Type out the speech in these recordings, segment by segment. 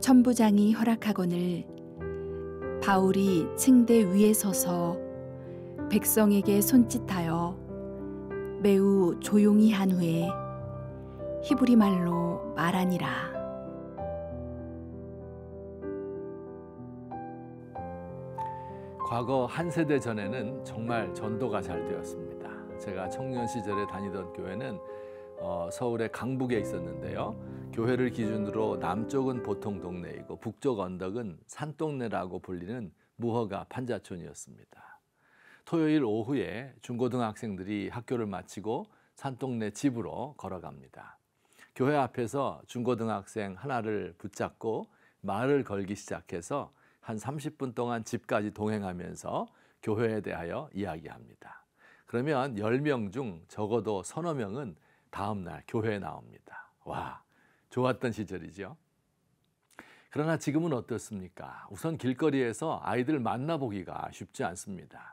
천부장이 허락하거늘 바울이 층대 위에 서서 백성에게 손짓하여 매우 조용히 한 후에 히브리 말로 말하니라. 과거 한 세대 전에는 정말 전도가 잘 되었습니다. 제가 청년 시절에 다니던 교회는 서울의 강북에 있었는데요. 교회를 기준으로 남쪽은 보통 동네이고 북쪽 언덕은 산동네라고 불리는 무허가 판자촌이었습니다. 토요일 오후에 중고등학생들이 학교를 마치고 산동네 집으로 걸어갑니다. 교회 앞에서 중고등학생 하나를 붙잡고 말을 걸기 시작해서 한 30분 동안 집까지 동행하면서 교회에 대하여 이야기합니다. 그러면 10명 중 적어도 서너 명은 다음 날 교회에 나옵니다. 와, 좋았던 시절이죠. 그러나 지금은 어떻습니까? 우선 길거리에서 아이들 만나보기가 쉽지 않습니다.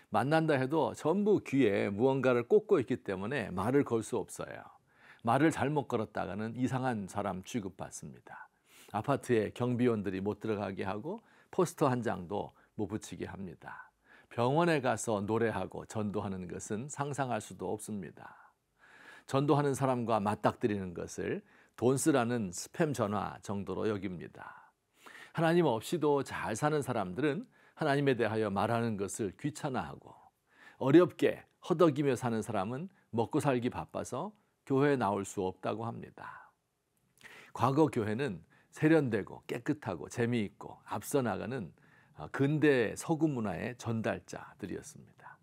만난다 해도 전부 귀에 무언가를 꽂고 있기 때문에 말을 걸 수 없어요. 말을 잘못 걸었다가는 이상한 사람 취급받습니다. 아파트에 경비원들이 못 들어가게 하고 포스터 한 장도 못 붙이게 합니다. 병원에 가서 노래하고 전도하는 것은 상상할 수도 없습니다. 전도하는 사람과 맞닥뜨리는 것을 돈 쓰라는 스팸 전화 정도로 여깁니다. 하나님 없이도 잘 사는 사람들은 하나님에 대하여 말하는 것을 귀찮아하고 어렵게 허덕이며 사는 사람은 먹고 살기 바빠서 교회에 나올 수 없다고 합니다. 과거 교회는 세련되고 깨끗하고 재미있고 앞서 나가는 근대 서구 문화의 전달자들이었습니다.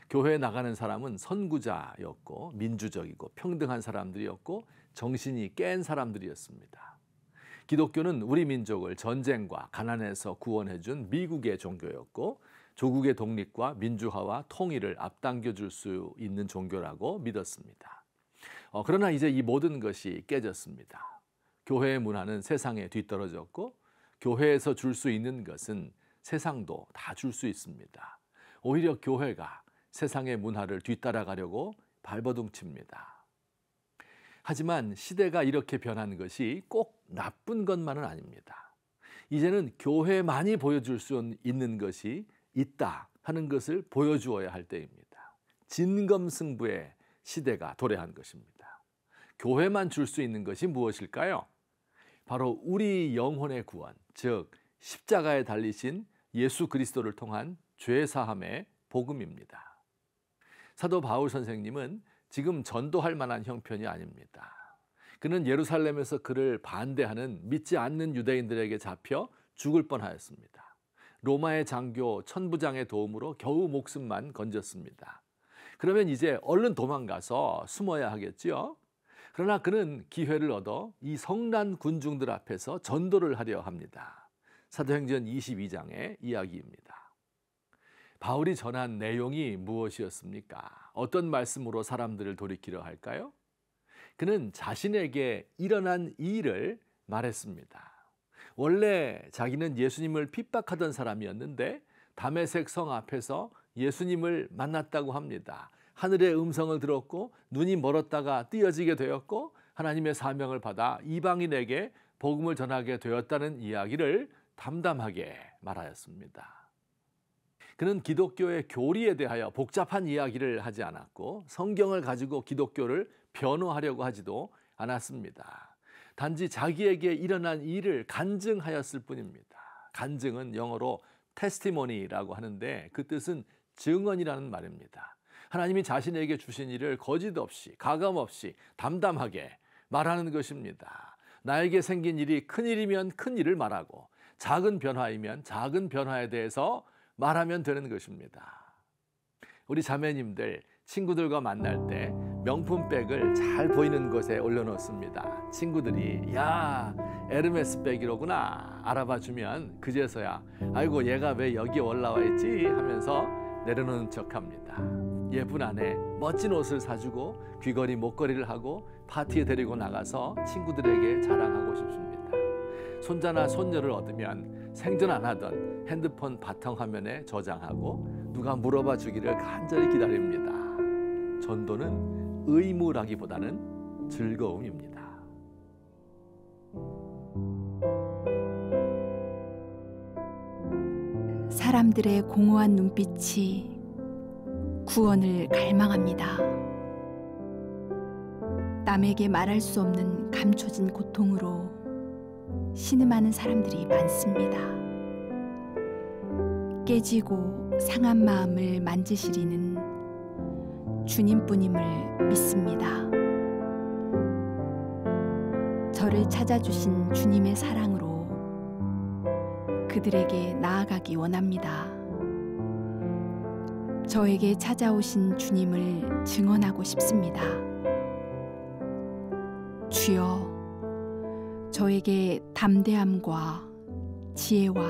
교회에 나가는 사람은 선구자였고 민주적이고 평등한 사람들이었고 정신이 깬 사람들이었습니다. 기독교는 우리 민족을 전쟁과 가난에서 구원해준 미국의 종교였고 조국의 독립과 민주화와 통일을 앞당겨 줄 수 있는 종교라고 믿었습니다. 그러나 이제 이 모든 것이 깨졌습니다. 교회의 문화는 세상에 뒤떨어졌고 교회에서 줄 수 있는 것은 세상도 다 줄 수 있습니다. 오히려 교회가 세상의 문화를 뒤따라가려고 발버둥칩니다. 하지만 시대가 이렇게 변한 것이 꼭 나쁜 것만은 아닙니다. 이제는 교회만이 보여줄 수 있는 것이 있다 하는 것을 보여주어야 할 때입니다. 진검승부의 시대가 도래한 것입니다. 교회만 줄 수 있는 것이 무엇일까요? 바로 우리 영혼의 구원, 즉 십자가에 달리신 예수 그리스도를 통한 죄사함의 복음입니다. 사도 바울 선생님은 지금 전도할 만한 형편이 아닙니다. 그는 예루살렘에서 그를 반대하는 믿지 않는 유대인들에게 잡혀 죽을 뻔하였습니다. 로마의 장교 천부장의 도움으로 겨우 목숨만 건졌습니다. 그러면 이제 얼른 도망가서 숨어야 하겠지요. 그러나 그는 기회를 얻어 이 성난 군중들 앞에서 전도를 하려 합니다. 사도행전 22장의 이야기입니다. 바울이 전한 내용이 무엇이었습니까? 어떤 말씀으로 사람들을 돌이키려 할까요? 그는 자신에게 일어난 일을 말했습니다. 원래 자기는 예수님을 핍박하던 사람이었는데 다메섹 성 앞에서 예수님을 만났다고 합니다. 하늘의 음성을 들었고 눈이 멀었다가 띄어지게 되었고 하나님의 사명을 받아 이방인에게 복음을 전하게 되었다는 이야기를 담담하게 말하였습니다. 그는 기독교의 교리에 대하여 복잡한 이야기를 하지 않았고 성경을 가지고 기독교를 변호하려고 하지도 않았습니다. 단지 자기에게 일어난 일을 간증하였을 뿐입니다. 간증은 영어로 테스티모니라고 하는데 그 뜻은 증언이라는 말입니다. 하나님이 자신에게 주신 일을 거짓 없이 가감 없이 담담하게 말하는 것입니다. 나에게 생긴 일이 큰 일이면 큰 일을 말하고 작은 변화이면 작은 변화에 대해서 말하면 되는 것입니다. 우리 자매님들 친구들과 만날 때 명품백을 잘 보이는 곳에 올려놓습니다. 친구들이 야 에르메스 백이로구나 알아봐주면 그제서야 아이고 얘가 왜 여기 올라와 있지 하면서 내려놓는 척합니다. 예쁜 아내 멋진 옷을 사주고 귀걸이 목걸이를 하고 파티에 데리고 나가서 친구들에게 자랑하고 싶습니다. 손자나 손녀를 얻으면 생전 안 하던 핸드폰 바탕화면에 저장하고 누가 물어봐 주기를 간절히 기다립니다. 전도는 의무라기보다는 즐거움입니다. 사람들의 공허한 눈빛이 구원을 갈망합니다. 남에게 말할 수 없는 감춰진 고통으로 신음하는 사람들이 많습니다. 깨지고 상한 마음을 만지시리는 주님뿐임을 믿습니다. 저를 찾아주신 주님의 사랑으로 그들에게 나아가기 원합니다. 저에게 찾아오신 주님을 증언하고 싶습니다. 주여, 저에게 담대함과 지혜와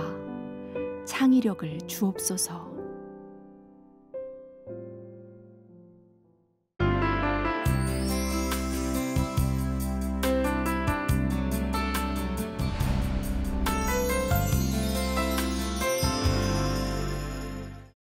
창의력을 주옵소서.